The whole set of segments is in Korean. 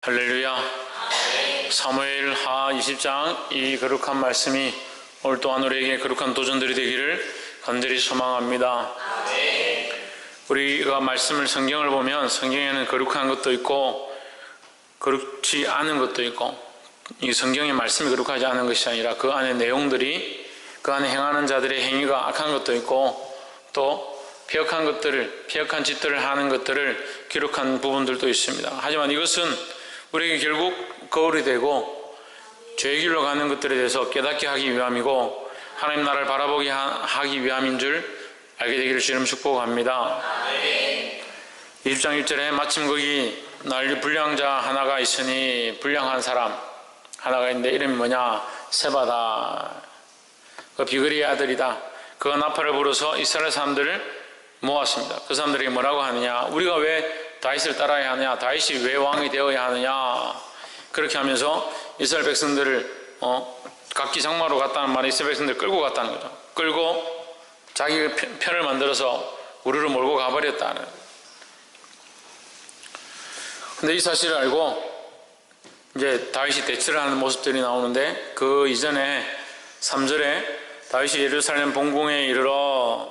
할렐루야. 사무엘하 20장 이 거룩한 말씀이 오늘 또한 우리에게 거룩한 도전들이 되기를 간절히 소망합니다. 우리가 말씀을 성경을 보면 성경에는 거룩한 것도 있고 거룩지 않은 것도 있고, 이 성경의 말씀이 거룩하지 않은 것이 아니라 그 안에 내용들이, 그 안에 행하는 자들의 행위가 악한 것도 있고, 또 패역한 짓들을 하는 것들을 기록한 부분들도 있습니다. 하지만 이것은 우리에게 결국 거울이 되고 죄의 길로 가는 것들에 대해서 깨닫게 하기 위함이고 하나님 나라를 바라보게 하기 위함인 줄 알게 되기를 주님 축복합니다. 20장 1절에 마침 거기 날 불량자 하나가 있으니, 불량한 사람 하나가 있는데 이름이 뭐냐? 세바다. 그 비그리의 아들이다. 그가 나팔을 불어서 이스라엘 사람들을 모았습니다. 그 사람들에게 뭐라고 하느냐? 우리가 왜 다윗을 따라야 하느냐? 다윗이 왜 왕이 되어야 하느냐? 그렇게 하면서 이스라엘 백성들을 각기 장마로 갔다는 말이 이스라엘 백성들을 끌고 갔다는 거죠. 끌고 자기 편을 만들어서 우르르 몰고 가버렸다는 거예요. 근데 이 사실을 알고 이제 다윗이 대치를 하는 모습들이 나오는데, 그 이전에 3절에 다윗이 예루살렘 본궁에 이르러,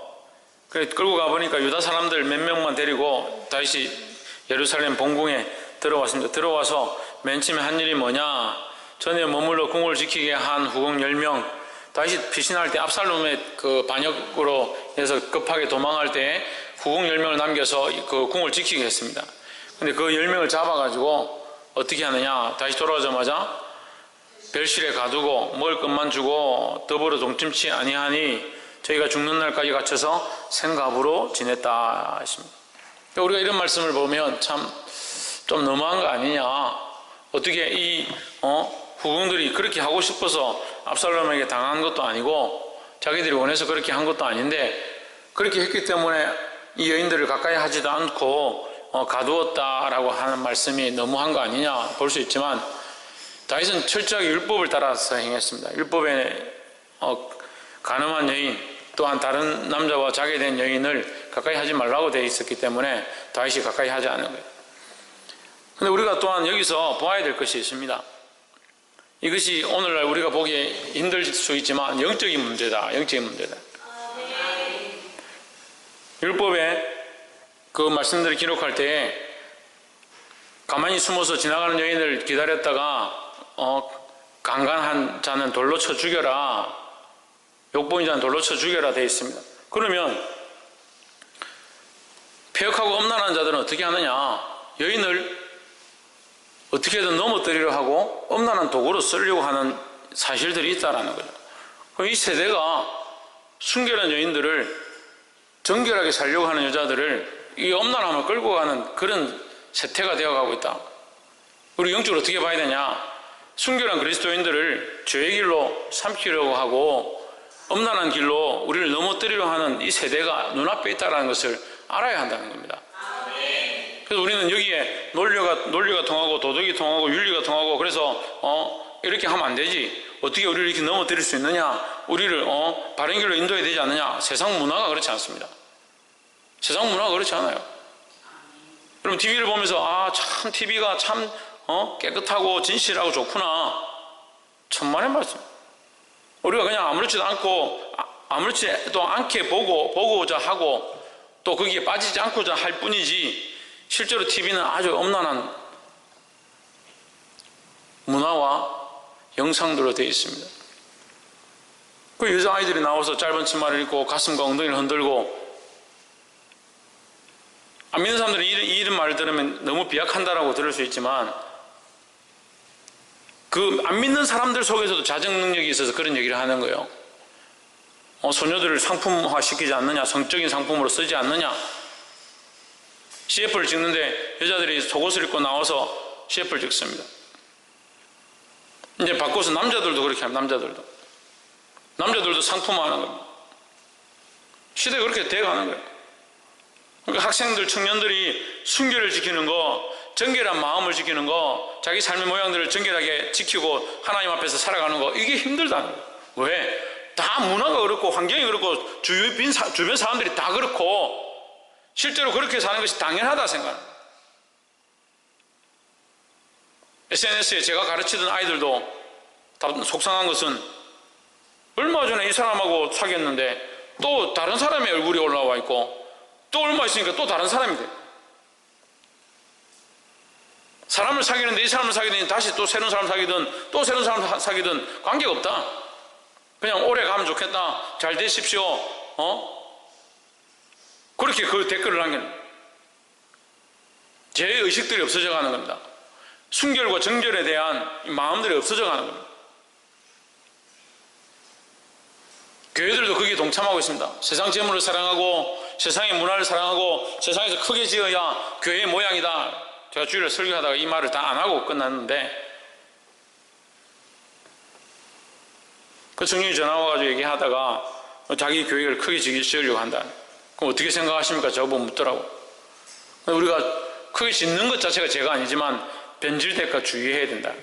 그래 끌고 가보니까 유다 사람들 몇 명만 데리고 다윗이 예루살렘 본궁에 들어왔습니다. 들어와서 맨 처음에 한 일이 뭐냐? 전에 머물러 궁을 지키게 한 후궁 10명, 다윗이 피신할 때 압살롬의 그 반역으로 해서 급하게 도망할 때 후궁 10명을 남겨서 그 궁을 지키게 했습니다. 근데 그 10명을 잡아가지고 어떻게 하느냐? 다시 돌아오자마자 별실에 가두고 먹을 것만 주고 더불어 동침치 아니하니 저희가 죽는 날까지 갇혀서 생갑으로 지냈다 했습니다. 우리가 이런 말씀을 보면 참 좀 너무한 거 아니냐? 어떻게 이 후궁들이 그렇게 하고 싶어서 압살롬에게 당한 것도 아니고 자기들이 원해서 그렇게 한 것도 아닌데, 그렇게 했기 때문에 이 여인들을 가까이 하지도 않고 가두었다라고 하는 말씀이 너무한 거 아니냐 볼 수 있지만, 다윗은 철저하게 율법을 따라서 행했습니다. 율법에 간음한 여인, 또한 다른 남자와 자게 된 여인을 가까이 하지 말라고 되어 있었기 때문에 다윗이 가까이 하지 않은 거예요. 그런데 우리가 또한 여기서 보아야 될 것이 있습니다. 이것이 오늘날 우리가 보기에 힘들 수 있지만 영적인 문제다. 영적인 문제다. 율법에 그 말씀들을 기록할 때에 가만히 숨어서 지나가는 여인을 기다렸다가 강간한 자는 돌로 쳐 죽여라, 욕보인 자는 돌로 쳐 죽여라 되어 있습니다. 그러면 패역하고 엄란한 자들은 어떻게 하느냐? 여인을 어떻게든 넘어뜨리려 하고 엄란한 도구로 쓰려고 하는 사실들이 있다는 거죠. 그럼 이 세대가 순결한 여인들을, 정결하게 살려고 하는 여자들을 이 엄란함을 끌고 가는 그런 세태가 되어가고 있다. 우리 영적으로 어떻게 봐야 되냐? 순결한 그리스도인들을 죄의 길로 삼키려고 하고 엄란한 길로 우리를 넘어뜨리려 하는 이 세대가 눈앞에 있다는 것을 알아야 한다는 겁니다. 그래서 우리는 여기에 논리가 통하고 도덕이 통하고 윤리가 통하고, 그래서 이렇게 하면 안 되지, 어떻게 우리를 이렇게 넘어뜨릴 수 있느냐, 우리를 바른 길로 인도해야 되지 않느냐. 세상 문화가 그렇지 않습니다. 세상 문화가 그렇지 않아요. 여러분 TV를 보면서 참 TV가 참 깨끗하고 진실하고 좋구나, 천만의 말씀. 우리가 그냥 아무렇지도 않게 보고자 하고 또 거기에 빠지지 않고자 할 뿐이지, 실제로 TV는 아주 엄란한 문화와 영상들로 되어 있습니다. 그 여자아이들이 나와서 짧은 치마를 입고 가슴과 엉덩이를 흔들고, 안 믿는 사람들은 이런 말을 들으면 너무 비약한다라고 들을 수 있지만, 그 안 믿는 사람들 속에서도 자정 능력이 있어서 그런 얘기를 하는 거예요. 소녀들을 상품화 시키지 않느냐, 성적인 상품으로 쓰지 않느냐. CF를 찍는데 여자들이 속옷을 입고 나와서 CF를 찍습니다. 이제 바꿔서 남자들도 그렇게 합니다. 남자들도 상품화하는 겁니다. 시대가 그렇게 돼가는 거예요. 그러니까 학생들, 청년들이 순결을 지키는 거, 정결한 마음을 지키는 거, 자기 삶의 모양들을 정결하게 지키고 하나님 앞에서 살아가는 거, 이게 힘들다는 거예요. 왜? 다 문화가 그렇고 환경이 그렇고 주변 사람들이 다 그렇고 실제로 그렇게 사는 것이 당연하다 생각합니다. SNS에 제가 가르치던 아이들도 다 속상한 것은 얼마 전에 이 사람하고 사귀었는데 또 다른 사람의 얼굴이 올라와 있고 또 얼마 있으니까 또 다른 사람이 돼. 사람을 사귀는데 이 사람을 사귀더니 다시 또 새로운 사람 사귀든 또 새로운 사람 사귀든 관계가 없다. 그냥 오래 가면 좋겠다. 잘 되십시오. 그렇게 그 댓글을 남기는 제 의식들이 없어져 가는 겁니다. 순결과 정결에 대한 마음들이 없어져 가는 겁니다. 교회들도 거기에 동참하고 있습니다. 세상 재물을 사랑하고 세상의 문화를 사랑하고 세상에서 크게 지어야 교회의 모양이다. 제가 주일에 설교하다가 이 말을 다 안 하고 끝났는데 그 청년이 전화 와가지고 얘기하다가 자기 교회를 크게 지으려고 한다. 그럼 어떻게 생각하십니까? 저보고 묻더라고. 우리가 크게 짓는 것 자체가 죄가 아니지만 변질될까 주의해야 된다.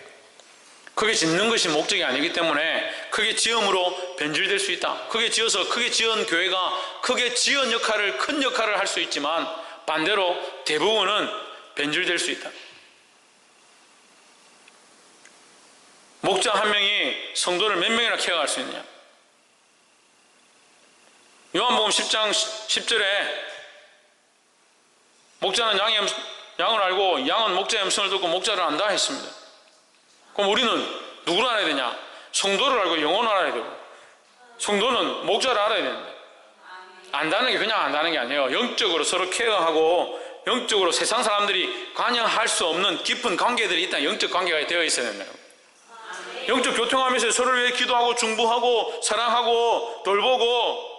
크게 짓는 것이 목적이 아니기 때문에 크게 지음으로 변질될 수 있다. 크게 지어서 크게 지은 교회가 크게 지은 역할을 큰 역할을 할 수 있지만 반대로 대부분은 변질될 수 있다. 목자 한 명이 성도를 몇 명이나 케어할 수 있느냐. 요한복음 10장 10절에 목자는 양을 알고 양은 목자의 음성을 듣고 목자를 안다 했습니다. 그럼 우리는 누구를 알아야 되냐? 성도를 알고 영혼을 알아야 되고 성도는 목자를 알아야 되는데 안다는 게 그냥 안다는 게 아니에요. 영적으로 서로 케어하고 영적으로 세상 사람들이 관여할 수 없는 깊은 관계들이 있다. 영적 관계가 되어 있어야 된다. 영적 교통하면서 서로를 위해 기도하고 중보하고 사랑하고 돌보고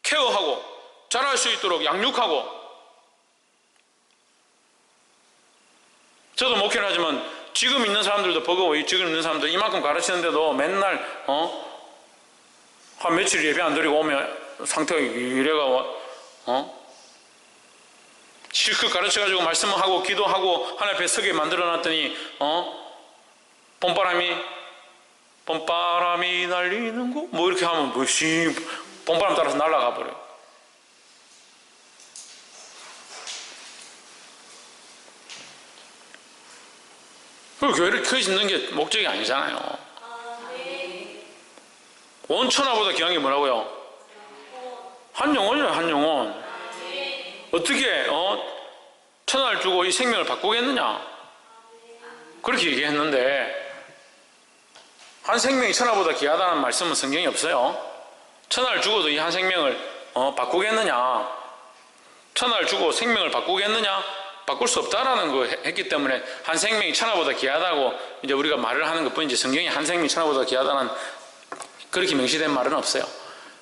케어하고 자랄 수 있도록 양육하고. 저도 목회를 하지만 지금 있는 사람들도 버거워. 지금 있는 사람들 이만큼 가르치는데도 맨날 한 며칠 예배 안 드리고 오면 상태가 이래가 실컷 가르쳐가지고 말씀하고 기도하고 하나님 앞에 서게 만들어놨더니 봄바람이 날리는 거 뭐 이렇게 하면 뭐시 봄바람 따라서 날아가 버려요. 그 교회를 크게 짓는 게 목적이 아니잖아요. 온 천하보다 귀한 게 뭐라고요? 한 영혼이에요. 한 영혼. 어떻게 천하를 주고 이 생명을 바꾸겠느냐? 그렇게 얘기했는데 한 생명이 천하보다 귀하다는 말씀은 성경에 없어요. 천하를 주고도 이 한 생명을 바꾸겠느냐? 천하를 주고 생명을 바꾸겠느냐? 바꿀 수 없다라는 거 했기 때문에 한 생명이 천하보다 귀하다고 이제 우리가 말을 하는 것뿐이지 성경에 한 생명이 천하보다 귀하다는 그렇게 명시된 말은 없어요.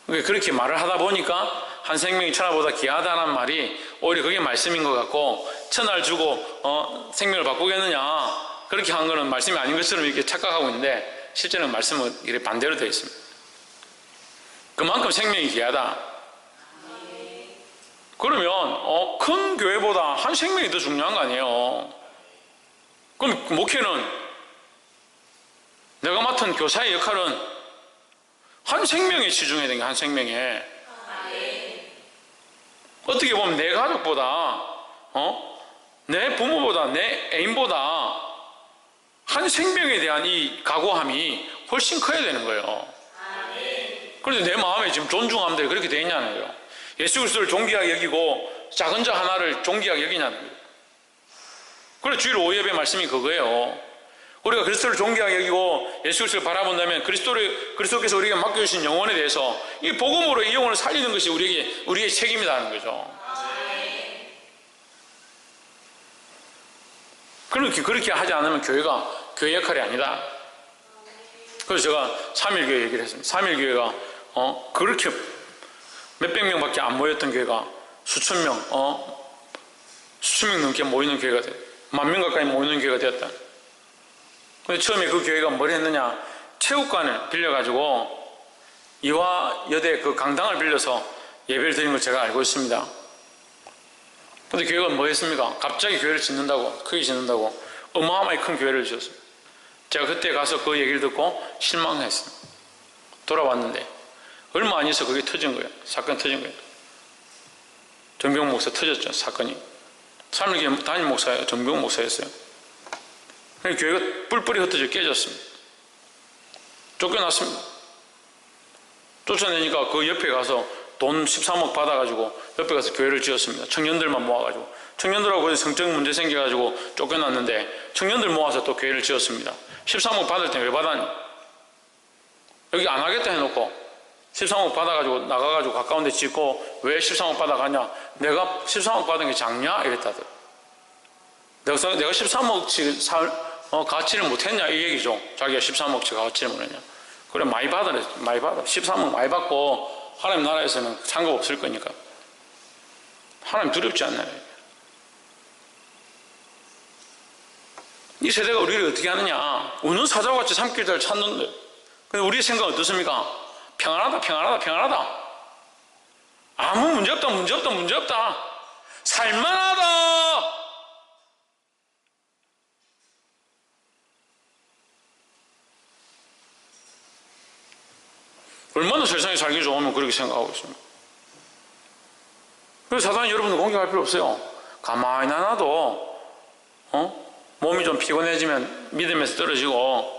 그렇게 말을 하다 보니까 한 생명이 천하보다 귀하다는 말이 오히려 그게 말씀인 것 같고 천하를 주고 생명을 바꾸겠느냐 그렇게 한 거는 말씀이 아닌 것처럼 이렇게 착각하고 있는데 실제는 말씀은 이렇게 반대로 되어 있습니다. 그만큼 생명이 귀하다. 그러면 큰 교회보다 한 생명이 더 중요한 거 아니에요. 그럼 목회는 내가 맡은 교사의 역할은 한 생명에 치중해야 되는 게 한 생명에. 어떻게 보면 내 가족보다 내 부모보다 내 애인보다 한 생명에 대한 이 각오함이 훨씬 커야 되는 거예요. 그런데 내 마음에 지금 존중함들이 그렇게 되어 있냐는 거예요. 예수 그리스도를 존귀하게 여기고 작은 자 하나를 존귀하게 여기냐는 거예요. 그래서 주일 오후 예배 말씀이 그거예요. 우리가 그리스도를 존귀하게 여기고 예수 그리스도를 바라본다면 그리스도께서 우리에게 맡겨주신 영혼에 대해서 이 복음으로 이 영혼을 살리는 것이 우리의 책임이라는 거죠. 그렇게 하지 않으면 교회가 교회 역할이 아니다. 그래서 제가 3.1교회 얘기를 했습니다. 3.1교회가 그렇게 몇백 명밖에 안 모였던 교회가 수천 명 넘게 모이는 교회가 돼. 10,000명 가까이 모이는 교회가 되었다. 근데 처음에 그 교회가 뭘 했느냐? 체육관을 빌려가지고 이화여대 그 강당을 빌려서 예배를 드린 걸 제가 알고 있습니다. 근데 교회가 뭐 했습니까? 갑자기 교회를 짓는다고, 크게 짓는다고 어마어마하게 큰 교회를 지었습니다. 제가 그때 가서 그 얘기를 듣고 실망했습니다. 돌아왔는데 얼마 안 있어 그게 터진 거예요. 사건이 터진 거예요. 정병 목사 터졌죠. 사건이. 3.1교회 담임 목사예요. 정병 목사였어요. 교회가 뿔뿔이 흩어져 깨졌습니다. 쫓겨났습니다. 쫓아내니까 그 옆에 가서 돈 13억 받아가지고 옆에 가서 교회를 지었습니다. 청년들만 모아가지고. 청년들하고 성적 문제 생겨가지고 쫓겨났는데 청년들 모아서 또 교회를 지었습니다. 13억 받을 때 왜 받았니? 여기 안 하겠다 해놓고 13억 받아가지고 나가가지고 가까운 데 짓고 왜 13억 받아가냐? 내가 13억 받은 게 작냐? 이랬다들. 내가 13억치 가치를 못했냐? 이 얘기죠. 자기가 13억치 가치를 못했냐? 그래, 많이 받으래. 많이 받아. 13억 많이 받고 하나님 나라에서는 상관없을 거니까. 하나님 두렵지 않나요? 이 세대가 우리를 어떻게 하느냐? 우는 사자와 같이 삼킬 때를 찾는데, 근데 우리의 생각은 어떻습니까? 평안하다, 평안하다, 평안하다. 아무 문제 없다, 문제 없다, 문제 없다. 살만하다. 얼마나 세상에 살기 좋으면 그렇게 생각하고 있습니다. 그래서 사단이 여러분을 공격할 필요 없어요. 가만히 놔둬도 몸이 좀 피곤해지면 믿음에서 떨어지고,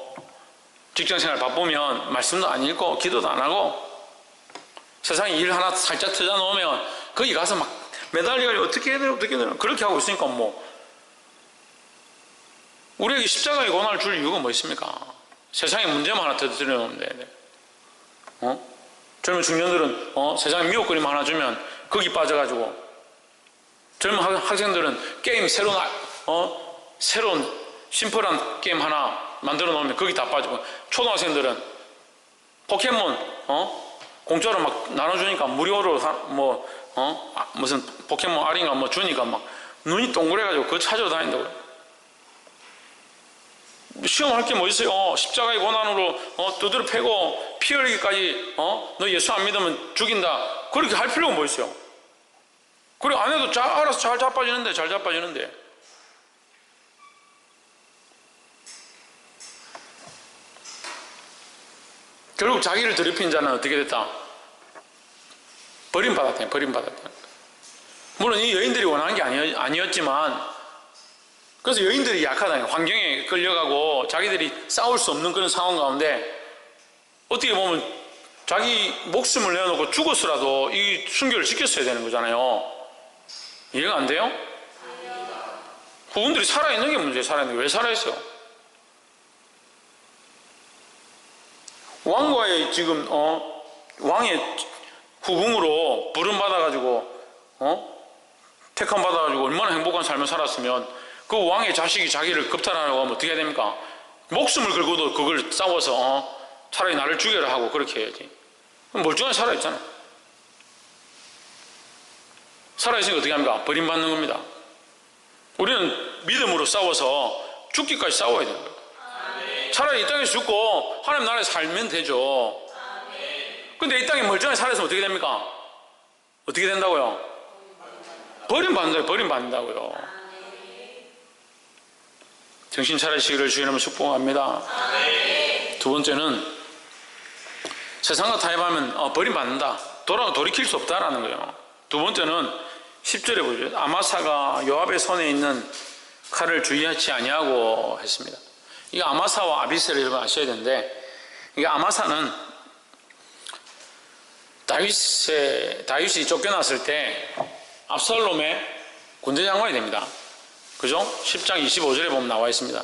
직장생활 바쁘면 말씀도 안 읽고 기도도 안 하고, 세상에 일 하나 살짝 터져 놓으면 거기 가서 막 매달리고 어떻게 해야 되나 어떻게 해야 되나 그렇게 하고 있으니까 우리에게 십자가의 고난을 줄 이유가 뭐 있습니까? 세상에 문제만 하나 터뜨려 놓으면 돼. 젊은 중년들은 세상에 미혹거림 하나 주면 거기 빠져가지고, 젊은 학생들은 게임 새로운 심플한 게임 하나 만들어 놓으면 거기 다 빠지고, 초등학생들은 포켓몬 공짜로 막 나눠주니까 무료로 무슨 포켓몬 알인가 주니까 막 눈이 동그래가지고 그거 찾으러 다닌다고요. 시험할 게 뭐 있어요? 십자가의 고난으로 두드려 패고 피 흘리기까지 너 예수 안 믿으면 죽인다, 그렇게 할 필요가 뭐 있어요? 그리고 안 해도 알아서 잘 자빠지는데 결국 자기를 더럽힌 자는 어떻게 됐다? 버림받았다. 물론 이 여인들이 원하는 게 아니었지만, 그래서 여인들이 약하다. 환경에 끌려가고 자기들이 싸울 수 없는 그런 상황 가운데 어떻게 보면 자기 목숨을 내어놓고 죽었으라도 이 순교를 지켰어야 되는 거잖아요. 이해가 안 돼요? 그분들이 살아있는 게 문제예요. 살아있는 게. 왜 살아있어요? 왕과의 지금 왕의 후궁으로 부름받아가지고 택함 받아가지고 얼마나 행복한 삶을 살았으면, 그 왕의 자식이 자기를 겁탈하려고 하면 어떻게 해야 됩니까? 목숨을 걸고도 그걸 싸워서 차라리 나를 죽여라 하고 그렇게 해야지. 멀쩡하게 살아있잖아. 살아있으니까 어떻게 합니까? 버림받는 겁니다. 우리는 믿음으로 싸워서 죽기까지 싸워야 되는 거예요. 차라리 이 땅에서 죽고 하나님 나라에 살면 되죠. 근데 이 땅에 멀쩡하게 살아있으면 어떻게 됩니까? 어떻게 된다고요? 버림받는다고요. 정신 차리시기를 주의 이름으로 축복합니다. 두 번째는 세상과 타협하면 버림받는다. 돌이킬 수 없다라는 거예요. 두 번째는 10절에 보죠. 아마사가 요압의 손에 있는 칼을 주의하지 아니하고 했습니다. 이게 아마사와 아비새를 여러분 아셔야 되는데, 이게 아마사는 다윗이 쫓겨났을 때 압살롬의 군대 장관이 됩니다. 그죠? 10장 25절에 보면 나와 있습니다.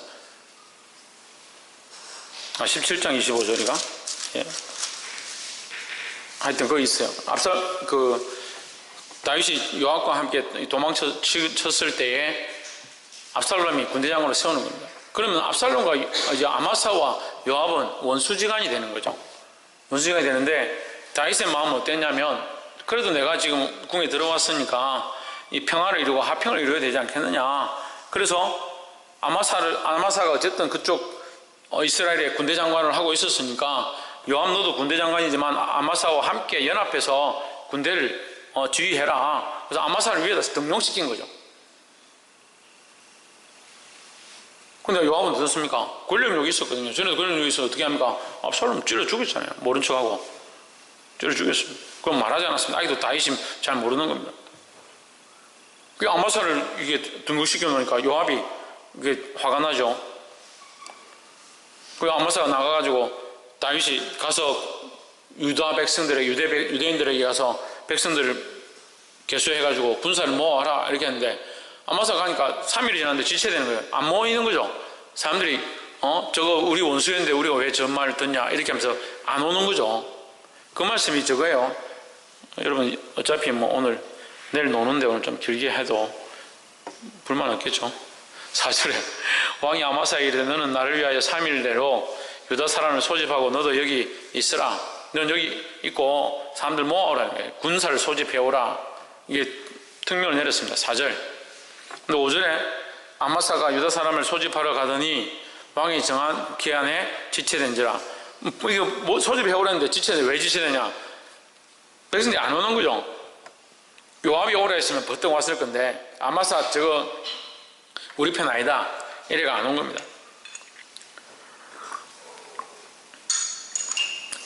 17장 25절이가? 예. 하여튼 거기 있어요. 다윗이 요압과 함께 도망쳤을 때에 압살롬이 군대 장관으로 세우는 겁니다. 그러면 압살롬과 이제 아마사와 요압은 원수지간이 되는 거죠. 원수지간이 되는데, 다윗의 마음은 어땠냐면, 그래도 내가 지금 궁에 들어왔으니까 이 평화를 이루고 화평을 이루어야 되지 않겠느냐. 그래서 아마사가 어쨌든 그쪽 이스라엘의 군대 장관을 하고 있었으니까, 요압 너도 군대 장관이지만 아마사와 함께 연합해서 군대를 지휘해라. 그래서 아마사를 위에다 등용시킨 거죠. 근데 요압은 어떻습니까? 권력욕이 있었거든요. 전에도 권력욕이 있어서 어떻게 합니까? 압살롬 찔러 죽였잖아요. 모른 척하고 찔러 죽였습니다. 그건 말하지 않았습니다. 아직도 다윗이 잘 모르는 겁니다. 그 아마사를 이게 등극시켜 놓으니까 요압이 이게 화가 나죠. 그 아마사가 나가가지고 다윗이 가서 유다 백성들에게 유대인들에게 가서 백성들을 개수해가지고 군사를 모아라 이렇게 했는데 아마사가 가니까 3일이 지났는데 지체되는 거예요. 안 모이는 거죠. 사람들이 저거 우리 원수였는데 우리가 왜 저 말을 듣냐 이렇게 하면서 안 오는 거죠. 그 말씀이 저거예요. 여러분 어차피 뭐 오늘 내일 노는데 오늘 좀 길게 해도 불만 없겠죠. 4절에 왕이 아마사에게 이르되 너는 나를 위하여 3일 내로 유다 사람을 소집하고 너도 여기 있으라. 너는 여기 있고 사람들 모아오라. 군사를 소집해오라. 이게 특명을 내렸습니다. 4절. 근데 5절에 아마사가 유다 사람을 소집하러 가더니 왕이 정한 기한에 지체된지라. 이거 뭐 소집해오라는데 왜 지체되냐? 백성들이 안 오는 거죠. 요압이 오라 했으면 버뜩 왔을 건데 아마사 저거 우리 편 아니다. 이래가 안 온 겁니다.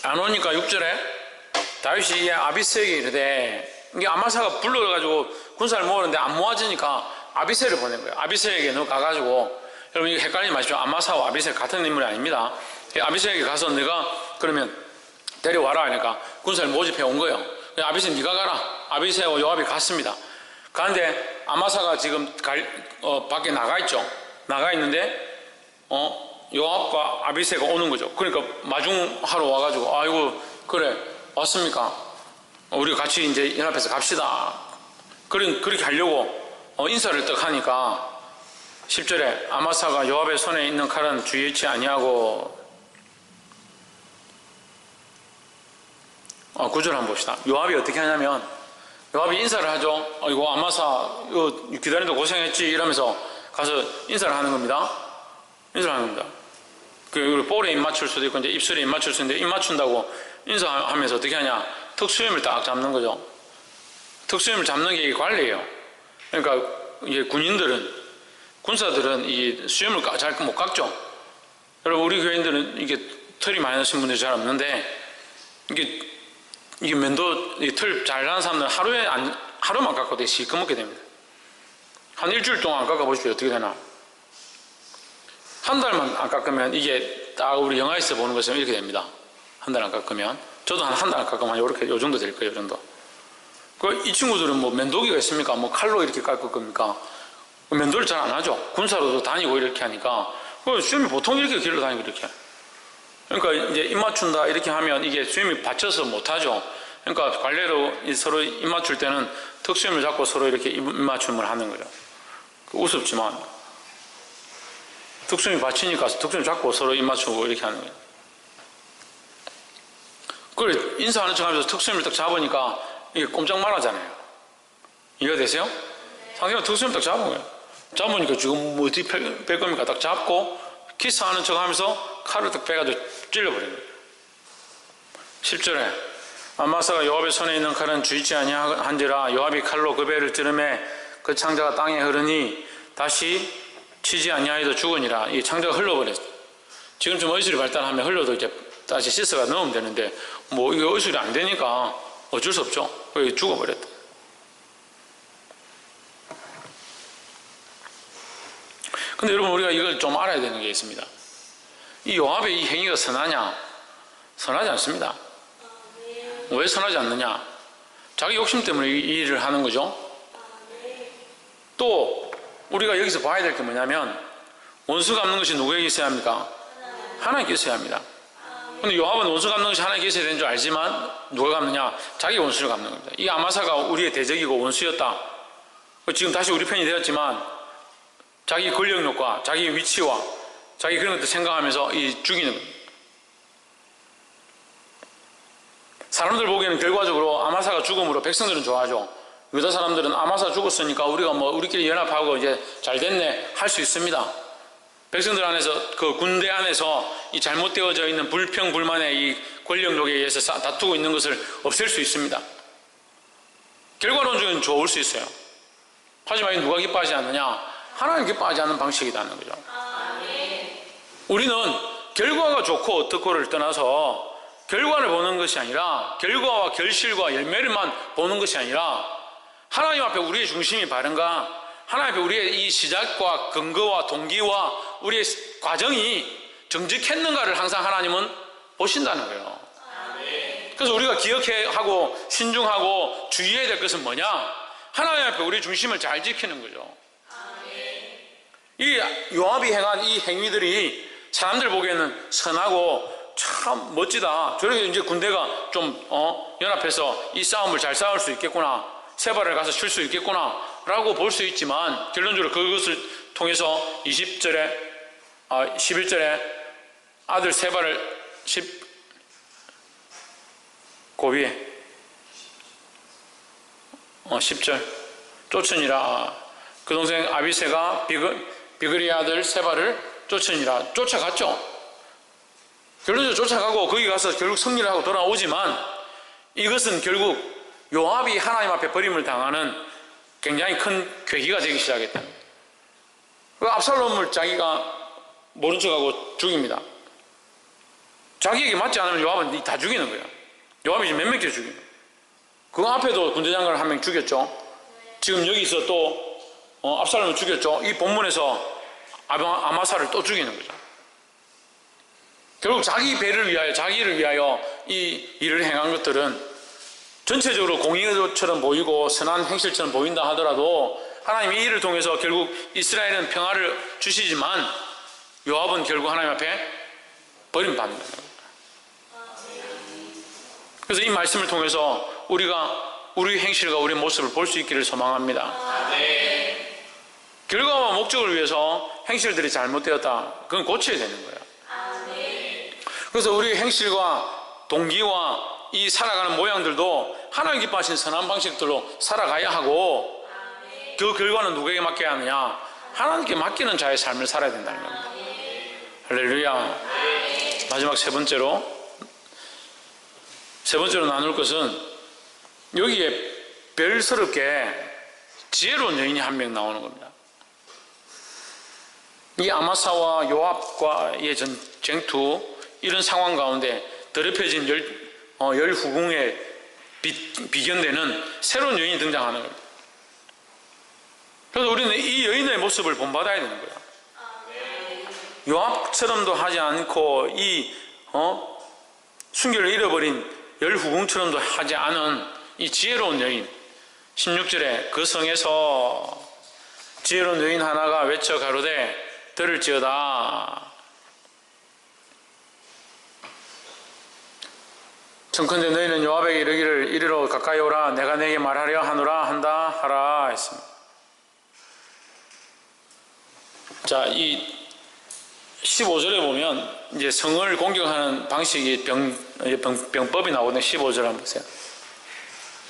안 오니까 6절에 다윗이 아비새에게 이르되 이게 아마사가 불러가지고 군사를 모으는데 안 모아지니까 아비새를 보낸 거예요. 아비새에게 너 가가지고 여러분 이거 헷갈리지 마십시오. 아마사와 아비새 같은 인물이 아닙니다. 아비새에게 가서 내가 그러면 데려와라 하니까 군사를 모집해 온 거예요. 아비새 네가 가라. 아비새와 요압이 갔습니다. 가는데 아마사가 지금 밖에 나가 있죠. 나가 있는데 요압과 아비새가 오는 거죠. 그러니까 마중하러 와가지고 아이고 그래 왔습니까? 우리 같이 이제 연합해서 갑시다. 그렇게 하려고 인사를 딱 하니까 10절에 아마사가 요압의 손에 있는 칼은 주의에 있지 아니하고 9절 한번 봅시다. 요압이 어떻게 하냐면 요압이 인사를 하죠. 이거 아마사 이거 기다리는데 고생했지 이러면서 가서 인사를 하는 겁니다. 인사를 하는 겁니다. 그 볼에 입 맞출 수도 있고 이제 입술에 입 맞출 수 있는데 입 맞춘다고 인사하면서 어떻게 하냐? 턱수염을 딱 잡는 거죠. 턱수염을 잡는 게 관리예요. 그러니까 이게 군사들은 이 수염을 잘 못 깎죠. 여러분 우리 교인들은 이게 털이 많이 나신 분들이 잘 없는데 이게 면도 털 잘 나는 사람들은 하루만 깎아도 시커멓게 됩니다. 한 일주일 동안 안 깎아보십시오. 어떻게 되나? 한 달만 안 깎으면 이게 딱 우리 영화에서 보는 것처럼 이렇게 됩니다. 한 달 안 깎으면. 저도 한 달 안 깎으면 요 정도 될 거예요. 요 정도. 이 친구들은 뭐 면도기가 있습니까? 뭐 칼로 이렇게 깎을 겁니까? 면도를 잘 안 하죠. 군사로도 다니고 이렇게 하니까. 수염이 보통 이렇게 길러 다니고 이렇게. 그러니까 이제 입 맞춘다 이렇게 하면 이게 수염이 받쳐서 못 하죠. 그러니까 관례로 서로 입 맞출 때는 턱수염을 잡고 서로 이렇게 입 맞춤을 하는 거죠. 우습지만 턱수염이 받치니까 턱수염 잡고 서로 입 맞추고 이렇게 하는 거예요. 그걸 인사하는 척 하면서 턱수염을 딱 잡으니까 이게 꼼짝 말하잖아요. 이해가 되세요? 상대가 턱수염을 딱 잡은 거예요. 잡으니까 지금 뭐 어떻게 뺄 겁니까? 딱 잡고 키스하는 척 하면서 칼을 딱 빼가지고 찔러버린 거예요. 10절에 아마사가 요압의 손에 있는 칼은 주의치 아니한지라 요압이 칼로 그 배를 찌르매 그 창자가 땅에 흐르니 다시 치지 아니하여도 죽으니라. 이 창자가 흘러버렸어요. 지금 좀 의술이 발달하면 흘러도 이제 다시 씻어가 넣으면 되는데 뭐 이게 의술이 안 되니까 어쩔 수 없죠. 죽어버렸다. 근데 여러분 우리가 이걸 좀 알아야 되는 게 있습니다. 이 요압의 이 행위가 선하냐? 선하지 않습니다. 왜 선하지 않느냐? 자기 욕심 때문에 이 일을 하는 거죠. 또 우리가 여기서 봐야 될 게 뭐냐면 원수 갚는 것이 누구에게 있어야 합니까? 하나님께 있어야 합니다. 근데 요압은 원수 갚는 것이 하나님께 있어야 되는 줄 알지만 누가 갚느냐? 자기 원수를 갚는 겁니다. 이 아마사가 우리의 대적이고 원수였다. 지금 다시 우리 편이 되었지만 자기 권력욕과 자기 위치와 자기 그런 것들 생각하면서 죽이는 겁니다. 사람들 보기에는 결과적으로 아마사가 죽음으로 백성들은 좋아하죠. 유다 사람들은 아마사 죽었으니까 우리가 뭐 우리끼리 연합하고 이제 잘 됐네 할 수 있습니다. 백성들 안에서 그 군대 안에서 이 잘못되어져 있는 불평 불만의 이 권력욕에 의해서 다투고 있는 것을 없앨 수 있습니다. 결과론적으로는 좋을 수 있어요. 하지만 누가 기뻐하지 않느냐? 하나님 기뻐하지 않는 방식이라는 거죠. 우리는 결과가 좋고 어떻고를 떠나서 결과를 보는 것이 아니라 결과와 결실과 열매를만 보는 것이 아니라 하나님 앞에 우리의 중심이 바른가? 하나님 앞에 우리의 이 시작과 근거와 동기와 우리의 과정이 정직했는가를 항상 하나님은 보신다는 거예요. 그래서 우리가 기억하고 신중하고 주의해야 될 것은 뭐냐? 하나님 앞에 우리 중심을 잘 지키는 거죠. 이 요압이 행한 이 행위들이 사람들 보기에는 선하고 참 멋지다. 저렇게 이제 군대가 좀 연합해서 이 싸움을 잘 싸울 수 있겠구나, 세바를 가서 칠 수 있겠구나 라고 볼 수 있지만, 결론적으로 그것을 통해서 11절에 아들 세바를 고비에 10절 쫓으니라. 그 동생 아비새가 비그리의 아들 세바를 쫓으니라. 쫓아갔죠. 결론적으로 쫓아가고 거기 가서 결국 승리를 하고 돌아오지만, 이것은 결국 요압이 하나님 앞에 버림을 당하는 굉장히 큰 계기가 되기 시작했다. 그 압살롬을 자기가 모른 척하고 죽입니다. 자기에게 맞지 않으면 요압은 다 죽이는 거야. 요압이 지금 몇몇 개 죽이는 거야. 그 앞에도 군대장관을 한 명 죽였죠. 지금 여기서 또 압살롬을 죽였죠. 이 본문에서 아마사를 또 죽이는 거죠. 결국 자기 배를 위하여, 자기를 위하여 이 일을 행한 것들은 전체적으로 공의처럼 보이고 선한 행실처럼 보인다 하더라도, 하나님이 이 일을 통해서 결국 이스라엘은 평화를 주시지만 요압은 결국 하나님 앞에 버림받는 거예요. 그래서 이 말씀을 통해서 우리가 우리 행실과 우리 모습을 볼 수 있기를 소망합니다. 결과와 목적을 위해서 행실들이 잘못되었다, 그건 고쳐야 되는 거예요. 그래서 우리 행실과 동기와 이 살아가는 모양들도 하나님 기뻐하신 선한 방식들로 살아가야 하고, 그 결과는 누구에게 맡겨야 하느냐? 하나님께 맡기는 자의 삶을 살아야 된다는 겁니다. 할렐루야. 마지막 세 번째로 나눌 것은, 여기에 별스럽게 지혜로운 여인이 한 명 나오는 겁니다. 이 아마사와 요압과의 쟁투, 이런 상황 가운데 더럽혀진 열 후궁에 비견되는 새로운 여인이 등장하는 겁니다. 그래서 우리는 이 여인의 모습을 본받아야 되는 거야. 요압처럼도 하지 않고 이 순결을 잃어버린 열 후궁처럼도 하지 않은 이 지혜로운 여인. 16절에 그 성에서 지혜로운 여인 하나가 외쳐 가로되 들을지어다. 청컨대 너희는 요압에게 이르기를 이리로 가까이 오라, 내가 내게 말하려 하노라 한다 하라 했습니다. 자, 이 15절에 보면 이제 성을 공격하는 방식이 병법이 나오거든요. 15절 한번 보세요.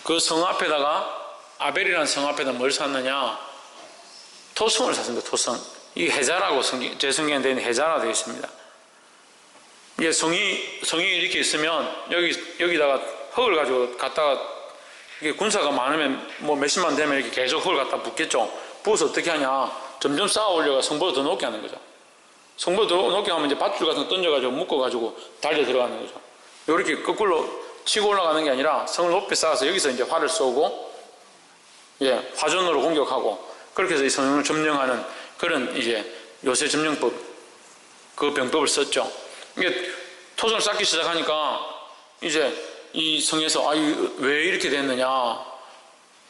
그 성 앞에다가, 아벨이라는 성 앞에다 뭘 샀느냐? 토성을 샀습니다. 토성. 이 해자라고 제 성경에 되어 있는 해자라 되어 있습니다. 이게 성이 이렇게 있으면 여기다가 흙을 가지고 갖다가, 이게 군사가 많으면 뭐 몇십만 되면 이렇게 계속 흙을 갖다 붓겠죠. 부어서 어떻게 하냐? 점점 쌓아 올려가 성보다 더 높게 하는 거죠. 성보다 더 높게 하면 이제 밧줄 같은 거 던져가지고 묶어가지고 달려 들어가는 거죠. 이렇게 거꾸로 치고 올라가는 게 아니라 성을 높이 쌓아서 여기서 이제 활을 쏘고, 화전으로 공격하고, 그렇게 해서 이 성을 점령하는 그런 이제 요새 점령법, 그 병법을 썼죠. 이게 토성을 쌓기 시작하니까 이제 이 성에서 왜 이렇게 됐느냐?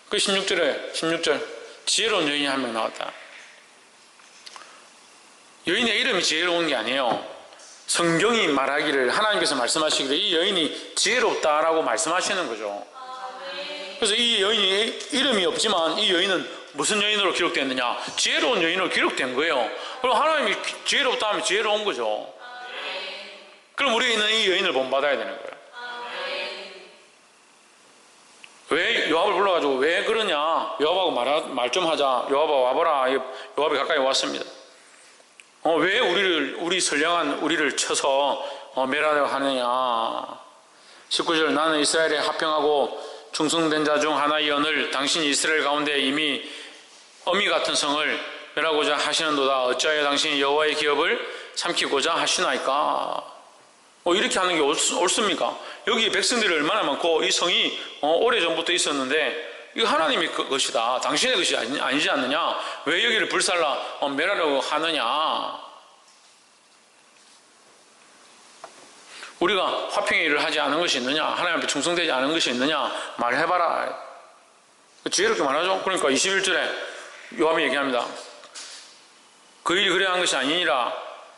그 16절 지혜로운 여인이 한 명 나왔다. 여인의 이름이 지혜로운 게 아니에요. 성경이 말하기를, 하나님께서 말씀하시기를 이 여인이 지혜롭다라고 말씀하시는 거죠. 그래서 이 여인이 이름이 없지만 이 여인은 무슨 여인으로 기록됐느냐? 지혜로운 여인으로 기록된 거예요. 그럼 하나님이 지혜롭다 하면 지혜로운 거죠. 그럼 우리는 이 여인을 본받아야 되는 거예요. 왜 요압을 불러가지고 왜 그러냐? 요압하고 말 좀 하자. 요압아 와봐라. 요압이 가까이 왔습니다. 왜 우리 선량한 우리를 쳐서 멸하려고 하느냐? 19절 나는 이스라엘에 합평하고 충성된 자 중 하나이언을 당신이 이스라엘 가운데 이미 어미 같은 성을 멸하고자 하시는도다. 어찌하여 당신이 여호와의 기업을 삼키고자 하시나이까? 이렇게 하는 게 옳습니까? 여기 백성들이 얼마나 많고 이 성이 오래전부터 있었는데 이거 하나님의 것이다. 당신의 것이 아니지 않느냐? 왜 여기를 불살라 멸하려고 하느냐? 우리가 화평의 일을 하지 않은 것이 있느냐? 하나님 앞에 충성되지 않은 것이 있느냐? 말해봐라. 지혜롭게 말하죠. 그러니까 21절에 요압이 얘기합니다. 그 일이 그래 한 것이 아니니라.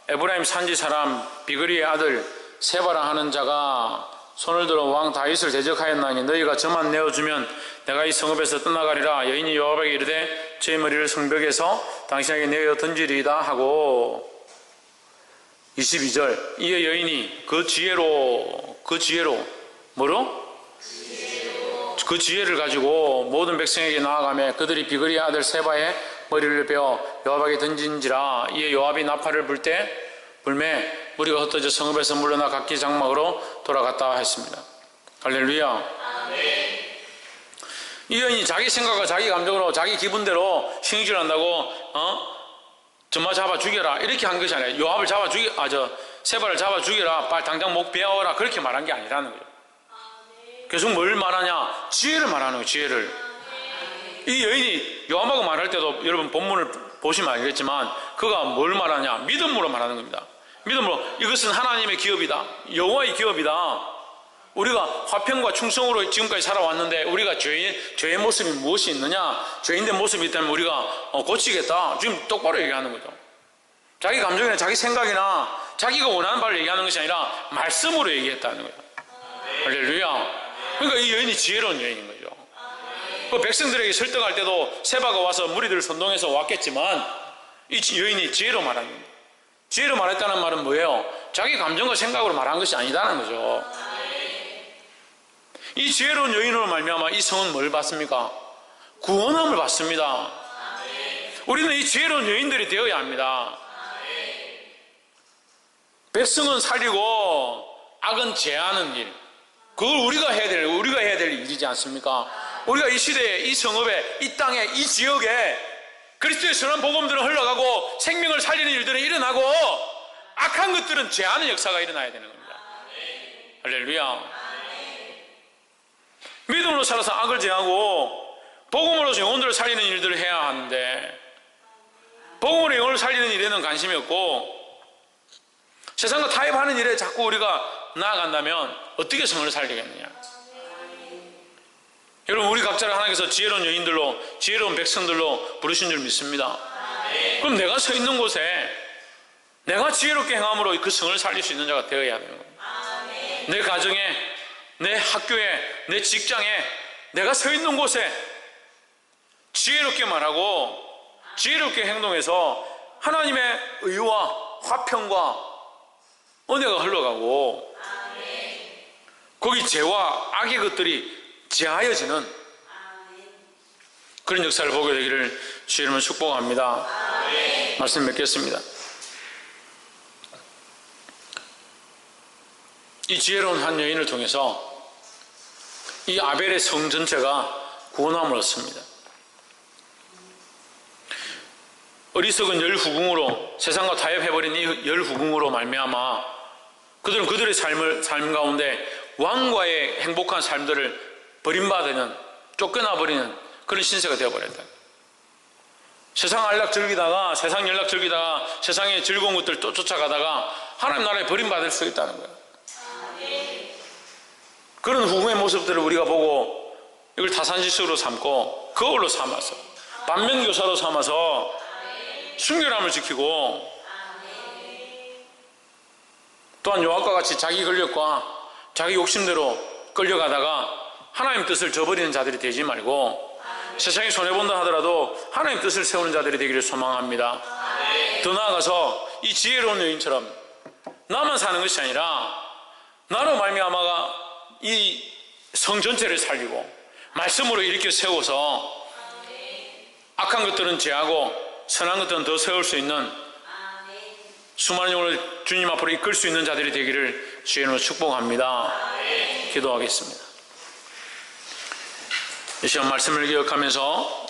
에브라임 산지 사람 비그리의 아들 세바라 하는 자가 손을 들어 왕 다윗을 대적하였나니 너희가 저만 내어주면 내가 이 성읍에서 떠나가리라. 여인이 요압에게 이르되 제 머리를 성벽에서 당신에게 내어 던지리이다 하고 22절 이에 여인이 그 지혜로 뭐로? 그 지혜를 가지고 모든 백성에게 나아가며 그들이 비그리의 아들 세바의 머리를 베어 요압에게 던진지라. 이에 요압이 나팔을 불매 무리가 흩어져 성읍에서 물러나 각기 장막으로 돌아갔다 했습니다. 할렐루야. 아멘. 이 여인이 자기 생각과 자기 감정으로 자기 기분대로 신경질 난다고 정말 잡아 죽여라 이렇게 한 것이 아니라 요압을 잡아 세바를 잡아 죽여라 빨리 당장 목 베어라 그렇게 말한 게 아니라는 거예요. 계속 뭘 말하냐? 지혜를 말하는 거예요. 지혜를. 이 여인이 요압하고 말할 때도 여러분 본문을 보시면 알겠지만 그가 뭘 말하냐? 믿음으로 말하는 겁니다. 믿음으로 이것은 하나님의 기업이다. 여호와의 기업이다. 우리가 화평과 충성으로 지금까지 살아왔는데 우리가 죄의 모습이 무엇이 있느냐? 죄인된 모습이 있다면 우리가 고치겠다. 지금 똑바로 얘기하는 거죠. 자기 감정이나 자기 생각이나 자기가 원하는 바를 얘기하는 것이 아니라 말씀으로 얘기했다는 거예요. 할렐루야. 그러니까 이 여인이 지혜로운 여인인 거죠. 그 백성들에게 설득할 때도 세바가 와서 무리들을 선동해서 왔겠지만 이 여인이 지혜로 말하는 겁니다. 지혜로 말했다는 말은 뭐예요? 자기 감정과 생각으로 말한 것이 아니다는 거죠. 이 지혜로운 여인으로 말미암아 이 성은 뭘 받습니까? 구원함을 받습니다. 우리는 이 지혜로운 여인들이 되어야 합니다. 백성은 살리고 악은 제하는 일, 그걸 우리가 해야 될 일이지 않습니까? 우리가 이 시대에 이 성읍에 이 땅에 이 지역에 그리스도의 선한 복음들은 흘러가고 생명을 살리는 일들은 일어나고 악한 것들은 제하는 역사가 일어나야 되는 겁니다. 할렐루야. 믿음으로 살아서 악을 제하고 복음으로서 영혼들을 살리는 일들을 해야 하는데 복음으로 영혼을 살리는 일에는 관심이 없고 세상과 타협하는 일에 자꾸 우리가 나아간다면 어떻게 성을 살리겠느냐? 여러분 우리 각자를 하나님께서 지혜로운 여인들로 지혜로운 백성들로 부르신 줄 믿습니다. 그럼 내가 서 있는 곳에 내가 지혜롭게 행함으로 그 성을 살릴 수 있는 자가 되어야 하는 겁니다. 내 가정에 내 학교에 내 직장에 내가 서 있는 곳에 지혜롭게 말하고 지혜롭게 행동해서 하나님의 의와 화평과 은혜가 흘러가고 거기 죄와 악의 것들이 제하여지는 그런 역사를 보게 되기를 주의 이름으로 축복합니다. 말씀 맺겠습니다. 이 지혜로운 한 여인을 통해서 이 아벨의 성 전체가 구원함을 얻습니다. 어리석은 열후궁으로 세상과 타협해버린 이 열후궁으로 말미암아 그들은 그들의 삶 가운데 왕과의 행복한 삶들을 버림받는 쫓겨나버리는 그런 신세가 되어버렸다. 세상 안락 즐기다가 세상 연락 즐기다가 세상의 즐거운 것들 또 쫓아가다가 하나님 나라에 버림받을 수 있다는 거예요. 그런 후궁의 모습들을 우리가 보고 이걸 타산지식으로 삼고 거울로 삼아서 반면교사로 삼아서 순결함을 지키고 또한 요압과 같이 자기 권력과 자기 욕심대로 끌려가다가 하나님 뜻을 저버리는 자들이 되지 말고 세상이 손해본다 하더라도 하나님 뜻을 세우는 자들이 되기를 소망합니다. 더 나아가서 이 지혜로운 여인처럼 나만 사는 것이 아니라 나로 말미암아가 이 성 전체를 살리고 말씀으로 일으켜 세워서 악한 것들은 제하고 선한 것들은 더 세울 수 있는 수많은 영혼을 주님 앞으로 이끌 수 있는 자들이 되기를 주의 이름으로 축복합니다. 기도하겠습니다. 이 시간 말씀을 기억하면서